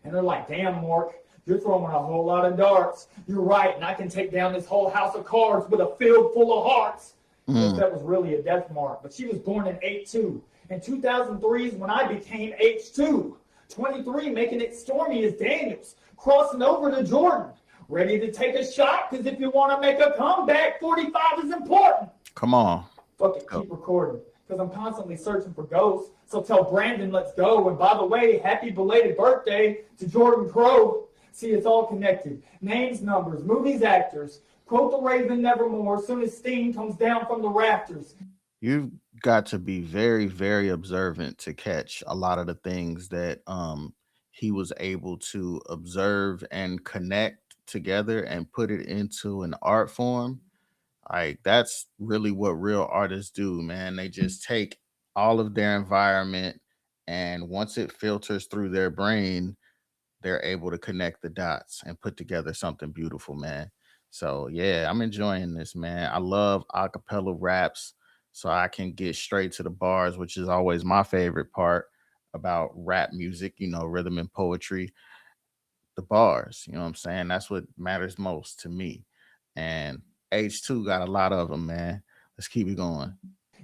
And they're like, damn, Mark, you're throwing a whole lot of darts. You're right, and I can take down this whole house of cards with a field full of hearts. That was really a death mark. But she was born in 82. And 2003 is when I became H2. 23, making it stormy as Daniels. Crossing over to Jordan. Ready to take a shot? Because if you want to make a comeback, 45 is important. Come on. Fuck it, keep recording. Because I'm constantly searching for ghosts. So tell Brandon, let's go. And by the way, happy belated birthday to Jordan Crow. See, it's all connected. Names, numbers, movies, actors. Quote the Raven nevermore. Soon as Sting comes down from the rafters. You've got to be very, very observant to catch a lot of the things that he was able to observe and connect together and put it into an art form. Like, that's really what real artists do, man. They just take all of their environment, and once it filters through their brain, they're able to connect the dots and put together something beautiful, man. So yeah, I'm enjoying this, man. I love acapella raps, so I can get straight to the bars, which is always my favorite part about rap music, rhythm and poetry. The bars, you know what I'm saying? That's what matters most to me. And H2 got a lot of them, man. Let's keep it going.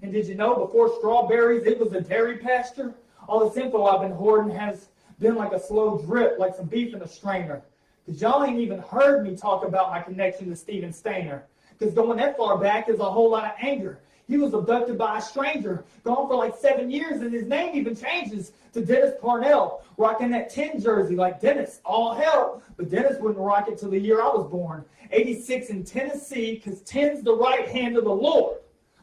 And did you know before strawberries, it was a dairy pasture? All this info I've been hoarding has been like a slow drip, like some beef in a strainer. Because y'all ain't even heard me talk about my connection to Steven Stainer. Because going that far back is a whole lot of anger. He was abducted by a stranger, gone for like 7 years, and his name even changes to Dennis Parnell, rocking that 10 jersey like Dennis, all hell. But Dennis wouldn't rock it till the year I was born, 86 in Tennessee, because 10's the right hand of the Lord,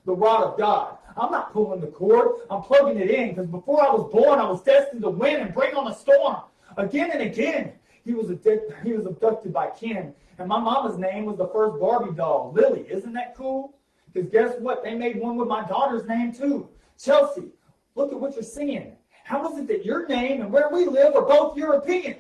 the rod of God. I'm not pulling the cord, I'm plugging it in, because before I was born, I was destined to win and bring on a storm. Again and again, he was abducted by Ken, and my mama's name was the first Barbie doll, Lily. Isn't that cool? Because guess what? They made one with my daughter's name too. Chelsea, look at what you're seeing. How is it that your name and where we live are both European?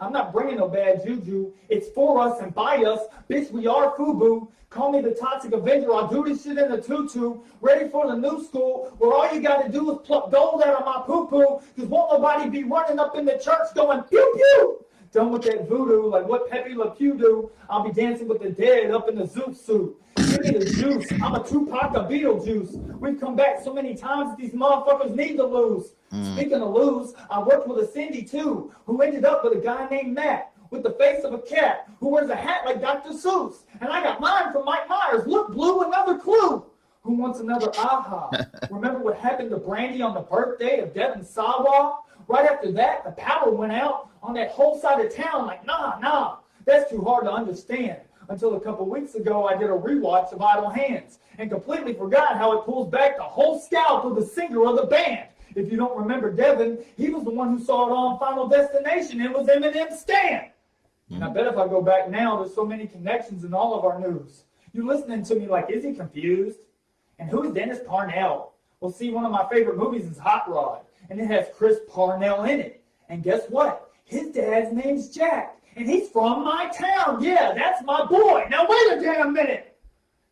I'm not bringing no bad juju. It's for us and by us. Bitch, we are FUBU. Call me the Toxic Avenger. I'll do this shit in a tutu. Ready for the new school where all you got to do is pluck gold out of my poo-poo. Because won't nobody be running up in the church going pew-pew. Done with that voodoo, like what Pepe Le Pew do. I'll be dancing with the dead up in the zoot suit. Give me the juice. I'm a Tupac, a Beetlejuice. We've come back so many times that these motherfuckers need to lose. Speaking of lose, I worked with a Cindy too, who ended up with a guy named Matt, with the face of a cat, who wears a hat like Dr. Seuss. And I got mine from Mike Myers. Look, Blue, another clue. Who wants another aha? Remember what happened to Brandy on the birthday of Devin Sawa? Right after that, the power went out on that whole side of town. Like, nah, that's too hard to understand. Until a couple weeks ago, I did a rewatch of Idle Hands and completely forgot how it pulls back the whole scalp of the singer of the band. If you don't remember Devin, he was the one who saw it on Final Destination and was Eminem's Stan. And I bet if I go back now, there's so many connections in all of our news. You listening to me like, is he confused? And who's Dennis Parnell? Well, see, one of my favorite movies is Hot Rod, and it has Chris Parnell in it. And guess what? His dad's name's Jack, and he's from my town. Yeah, that's my boy. Now wait a damn minute.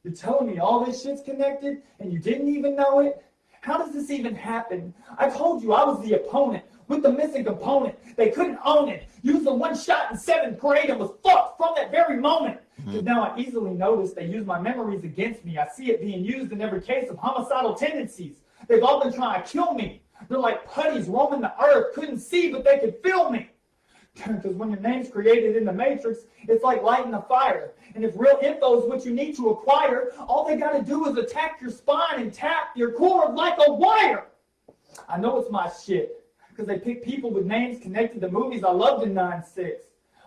You're telling me all this shit's connected, and you didn't even know it? How does this even happen? I told you I was the opponent with the missing component. They couldn't own it. Used the one shot in 7th grade and was fucked from that very moment. Because now I easily notice they use my memories against me. I see it being used in every case of homicidal tendencies. They've all been trying to kill me. They're like putties roaming the earth, couldn't see, but they could feel me. Because when your name's created in the Matrix, it's like lighting a fire. And if real info is what you need to acquire, all they got to do is attack your spine and tap your cord like a wire. I know it's my shit, because they pick people with names connected to movies I loved in 9-6.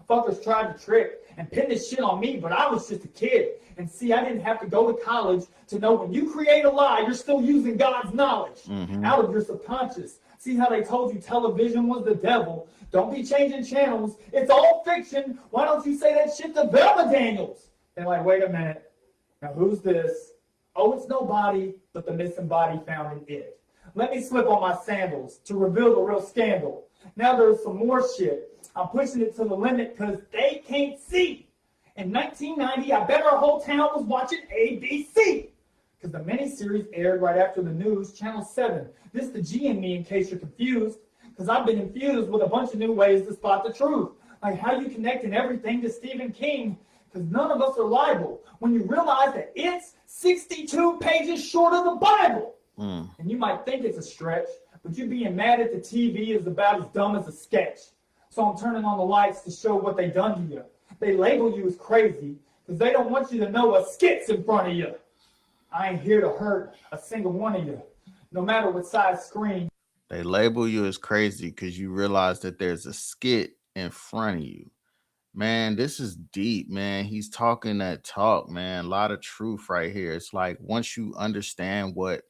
Fuckers tried to trick and pin this shit on me, but I was just a kid. And see, I didn't have to go to college to know when you create a lie, you're still using God's knowledge out of your subconscious. See how they told you television was the devil? Don't be changing channels. It's all fiction. Why don't you say that shit to Velma Daniels? They're like, wait a minute. Now who's this? Oh, it's nobody but the missing body found in it. Let me slip on my sandals to reveal the real scandal. Now there's some more shit. I'm pushing it to the limit because they can't see. In 1990, I bet our whole town was watching ABC. Because the miniseries aired right after the news, Channel 7. This is the G in me in case you're confused. Because I've been infused with a bunch of new ways to spot the truth. Like how you connecting everything to Stephen King. Because none of us are liable. When you realize that it's 62 pages short of the Bible. And you might think it's a stretch, but you being mad at the TV is about as dumb as a sketch. So I'm turning on the lights to show what they done to you. They label you as crazy because they don't want you to know a skit's in front of you. I ain't here to hurt a single one of you, no matter what size screen. They label you as crazy because you realize that there's a skit in front of you. Man, this is deep, man. He's talking that talk, man. A lot of truth right here. It's like once you understand what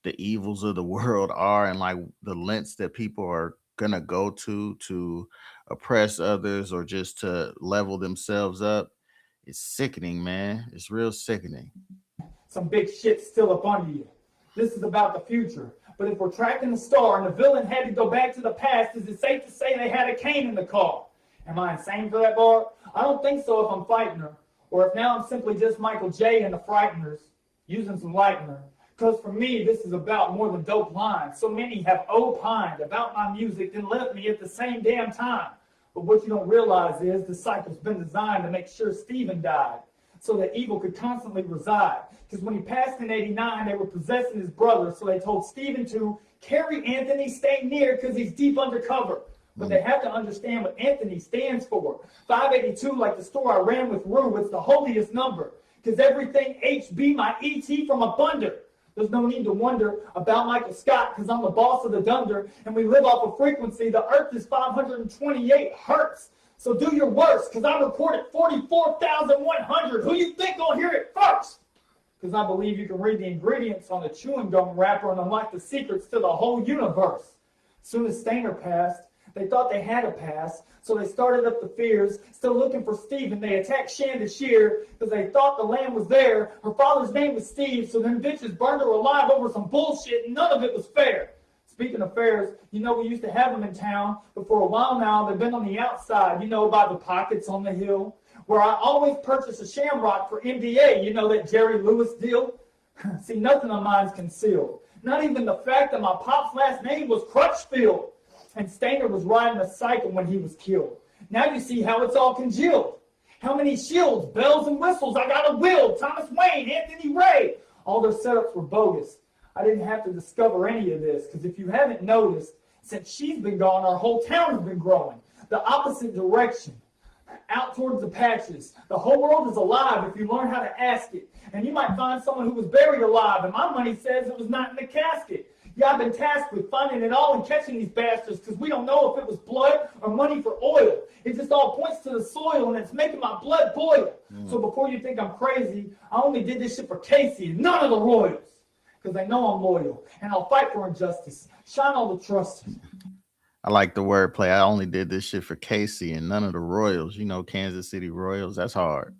the evils of the world are and like the lengths that people are gonna go to oppress others or just to level themselves up, it's sickening, man. It's real sickening. Some big shit still up under you. This is about the future. But if we're tracking the star and the villain had to go back to the past, is it safe to say they had a cane in the car? Am I insane for that bar? I don't think so if I'm fighting her. Or if now I'm simply just Michael J. and the Frighteners, using some lightener. Because for me, this is about more than dope lines. So many have opined about my music and left me at the same damn time. But what you don't realize is the cycle's been designed to make sure Steven died. so that evil could constantly reside. Because when he passed in 89, they were possessing his brother, so they told Stephen to carry Anthony, stay near, because he's deep undercover. But they have to understand what Anthony stands for. 582, like the store I ran with Rue, it's the holiest number. Because everything HB, my ET from a bunder. There's no need to wonder about Michael Scott, because I'm the boss of the dunder, and we live off a frequency. The earth is 528 hertz. So do your worst, because I recorded 44,100. Who you think gonna hear it first? Because I believe you can read the ingredients on a chewing gum wrapper and unlock the secrets to the whole universe. Soon as Stainer passed, they thought they had a pass, so they started up the fears. Still looking for Stephen, they attacked Shanda Shear because they thought the land was there. Her father's name was Steve, so them bitches burned her alive over some bullshit, and none of it was fair. Speaking of fairs, you know we used to have them in town, but for a while now they've been on the outside, you know, by the pockets on the hill, where I always purchase a shamrock for MDA, you know, that Jerry Lewis deal. See, nothing of mine's concealed. Not even the fact that my pop's last name was Crutchfield. And Stainer was riding a cycle when he was killed. Now you see how it's all congealed. How many shields, bells, and whistles I got to wield. Thomas Wayne, Anthony Ray. All their setups were bogus. I didn't have to discover any of this, because if you haven't noticed, since she's been gone, our whole town has been growing. The opposite direction. Out towards the patches. The whole world is alive if you learn how to ask it. And you might find someone who was buried alive, and my money says it was not in the casket. Yeah, I've been tasked with finding it all and catching these bastards, because we don't know if it was blood or money for oil. It just all points to the soil, and it's making my blood boil. So before you think I'm crazy, I only did this shit for Casey and none of the royals. Because they know I'm loyal, and I'll fight for injustice. Shine all the trust. I like the wordplay. I only did this shit for Casey and none of the Royals. You know, Kansas City Royals. That's hard.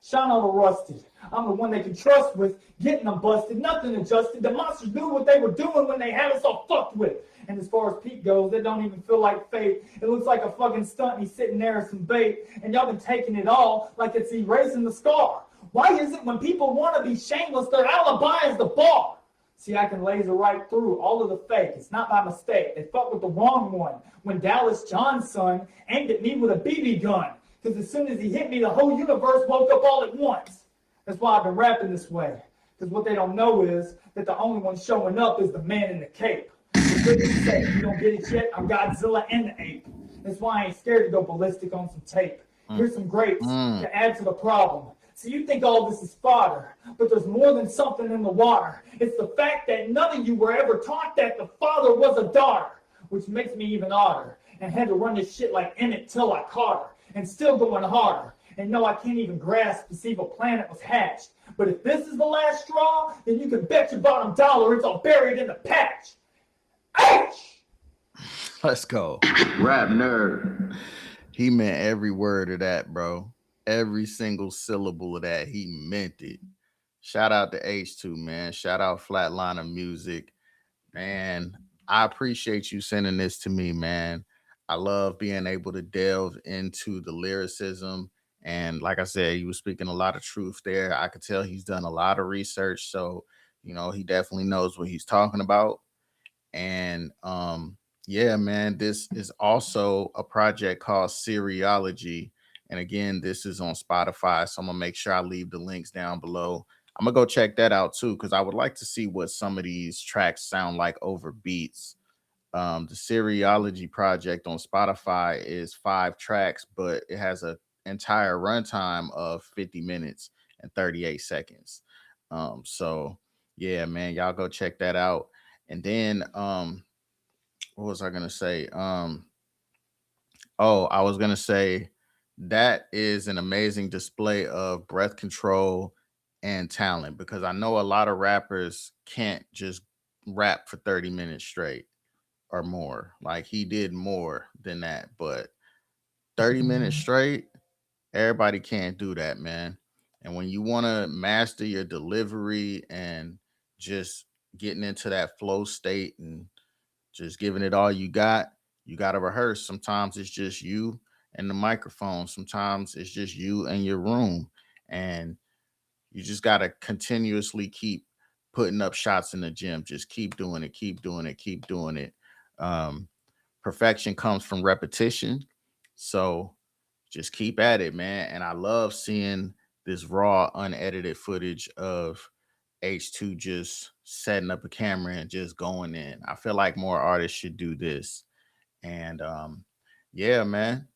Shine all the rusted. I'm the one they can trust with, getting them busted, nothing adjusted. The monsters knew what they were doing when they had us all fucked with. And as far as Pete goes, that don't even feel like fate. It looks like a fucking stunt, and he's sitting there as some bait. And y'all been taking it all like it's erasing the scar. Why is it when people want to be shameless, their alibi is the bar? See, I can laser right through all of the fake. It's not by mistake. They fucked with the wrong one. When Dallas John's son aimed at me with a BB gun. Because as soon as he hit me, the whole universe woke up all at once. That's why I've been rapping this way. Because what they don't know is that the only one showing up is the man in the cape. For goodness sake, you don't get it yet? I'm Godzilla and the ape. That's why I ain't scared to go ballistic on some tape. Here's some grapes to add to the problem. So you think all this is fodder, but there's more than something in the water. It's the fact that none of you were ever taught that the father was a daughter, which makes me even odder, and had to run this shit like Emmett till I caught her, and still going harder. And no, I can't even grasp this evil planet was hatched. But if this is the last straw, then you can bet your bottom dollar it's all buried in the patch. H! Let's go. Rap nerd. He meant every word of that, bro. Every single syllable of that, he meant it. Shout out to H2, man. Shout out Flatliner Music. Man, I appreciate you sending this to me, man. I love being able to delve into the lyricism. And like I said, he was speaking a lot of truth there. I could tell he's done a lot of research. So, you know, he definitely knows what he's talking about. And yeah, man, this is also a project called Seriology. And again, this is on Spotify. So I'm going to make sure I leave the links down below. I'm going to go check that out too, because I would like to see what some of these tracks sound like over beats. The Seriology project on Spotify is 5 tracks, but it has an entire runtime of 50 minutes and 38 seconds. So yeah, man, y'all go check that out. And then what was I gonna say? I was gonna say that is an amazing display of breath control and talent, because I know a lot of rappers can't just rap for 30 minutes straight or more. Like, he did more than that, but 30 minutes straight, everybody can't do that, man. And when you want to master your delivery and just getting into that flow state and just giving it all you got to rehearse. Sometimes it's just you and the microphone. Sometimes it's just you and your room. And you just got to continuously keep putting up shots in the gym. Just keep doing it, keep doing it, keep doing it. Perfection comes from repetition. So just keep at it, man. And I love seeing this raw, unedited footage of H2 just setting up a camera and just going in. I feel like more artists should do this. And yeah, man,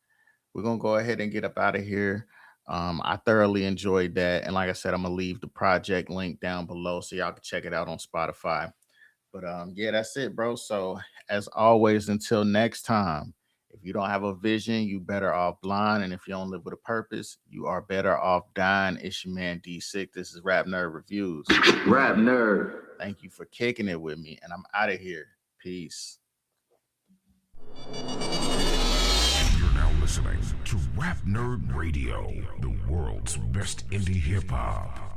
we're gonna go ahead and get up out of here. I thoroughly enjoyed that. And like I said, I'm gonna leave the project link down below so y'all can check it out on Spotify. But yeah, that's it, bro. So as always, until next time, if you don't have a vision, you better off blind. And if you don't live with a purpose, you are better off dying. It's your man D6. This is Rap Nerd Reviews. Rap nerd. Thank you for kicking it with me. And I'm out of here. Peace. You're now listening to Rap Nerd Radio, the world's best indie hip hop.